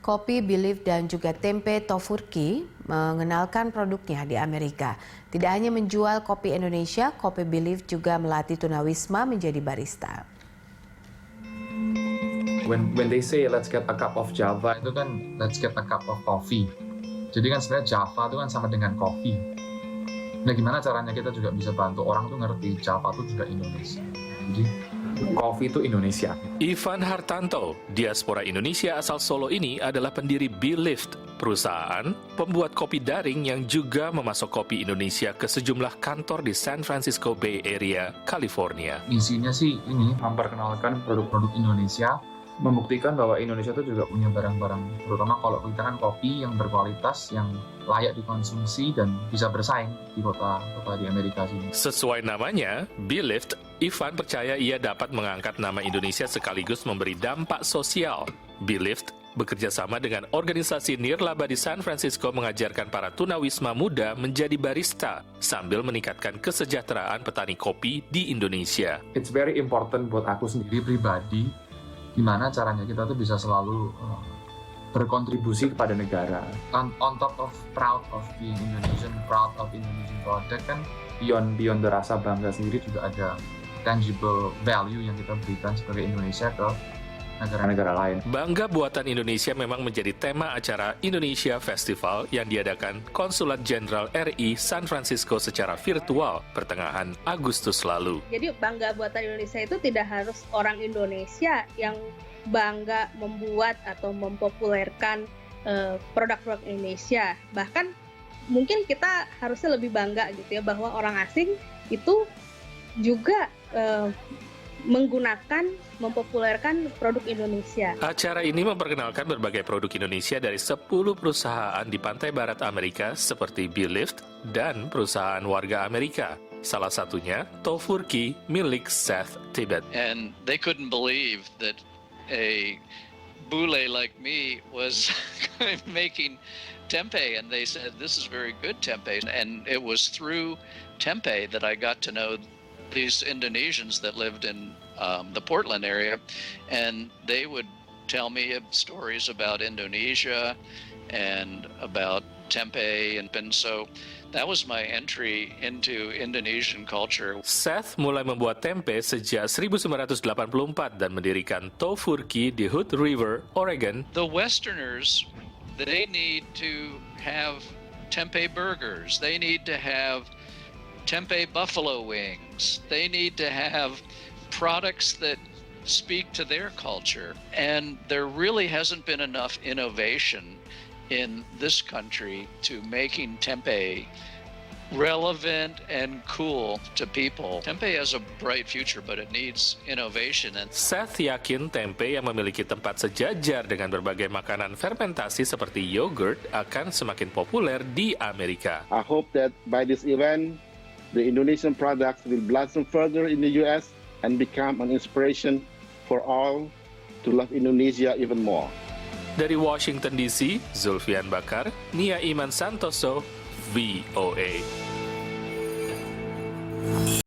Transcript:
Kopi Belief dan juga tempe Tofurky mengenalkan produknya di Amerika. Tidak hanya menjual kopi Indonesia, Kopi Belief juga melatih tunawisma menjadi barista. When they say let's get a cup of Java, itu kan let's get a cup of coffee. Jadi kan sebenarnya Java itu kan sama dengan kopi. Nah, gimana caranya kita juga bisa bantu orang tuh ngerti Java itu juga Indonesia. Jadi kopi itu Indonesia. Ivan Hartanto, diaspora Indonesia asal Solo ini adalah pendiri Belief, perusahaan pembuat kopi daring yang juga memasok kopi Indonesia ke sejumlah kantor di San Francisco Bay Area, California. Isinya sih ini memperkenalkan produk-produk Indonesia, membuktikan bahwa Indonesia itu juga punya barang-barang, terutama kalau kita kan kopi yang berkualitas, yang layak dikonsumsi dan bisa bersaing di kota-kota di Amerika sini. Sesuai namanya, Belief, Ivan percaya ia dapat mengangkat nama Indonesia sekaligus memberi dampak sosial. Belief bekerja sama dengan organisasi nirlaba di San Francisco mengajarkan para tunawisma muda menjadi barista sambil meningkatkan kesejahteraan petani kopi di Indonesia. It's very important buat aku sendiri pribadi, gimana caranya kita tuh bisa selalu berkontribusi kepada negara. On top of proud of being Indonesian, proud of Indonesian product, kan beyond the rasa bangga sendiri juga ada tangible value yang kita berikan sebagai Indonesia ke negara-negara lain. Bangga Buatan Indonesia memang menjadi tema acara Indonesia Festival yang diadakan Konsulat Jenderal RI San Francisco secara virtual pertengahan Agustus lalu. Jadi Bangga Buatan Indonesia itu tidak harus orang Indonesia yang bangga membuat atau mempopulerkan produk-produk Indonesia. Bahkan mungkin kita harusnya lebih bangga gitu ya, bahwa orang asing itu juga mempopulerkan produk Indonesia. Acara ini memperkenalkan berbagai produk Indonesia dari 10 perusahaan di pantai barat Amerika seperti Belief dan perusahaan warga Amerika. Salah satunya Tofurky milik Seth Tibet. And they couldn't believe that a bule like me was making tempeh, and they said this is very good tempeh. And it was through tempeh that I got to know these Indonesians that lived in the Portland area, and they would tell me stories about Indonesia and about tempeh, and so that was my entry into Indonesian culture. Seth mulai membuat tempe sejak 1984 dan mendirikan Tofurky di Hood River, Oregon. The Westerners, they need to have tempeh burgers. They need to have tempeh buffalo wings. They need to have products that speak to their culture. And there really hasn't been enough innovation in this country to making tempeh relevant and cool to people. Tempeh has a bright future, but it needs innovation. And Seth yakin tempe yang memiliki tempat sejajar dengan berbagai makanan fermentasi seperti yogurt akan semakin populer di Amerika. I hope that by this event, the Indonesian products will blossom further in the U.S. and become an inspiration for all to love Indonesia even more. Dari Washington DC, Zulfian Bakar, Nia Iman Santoso, VOA.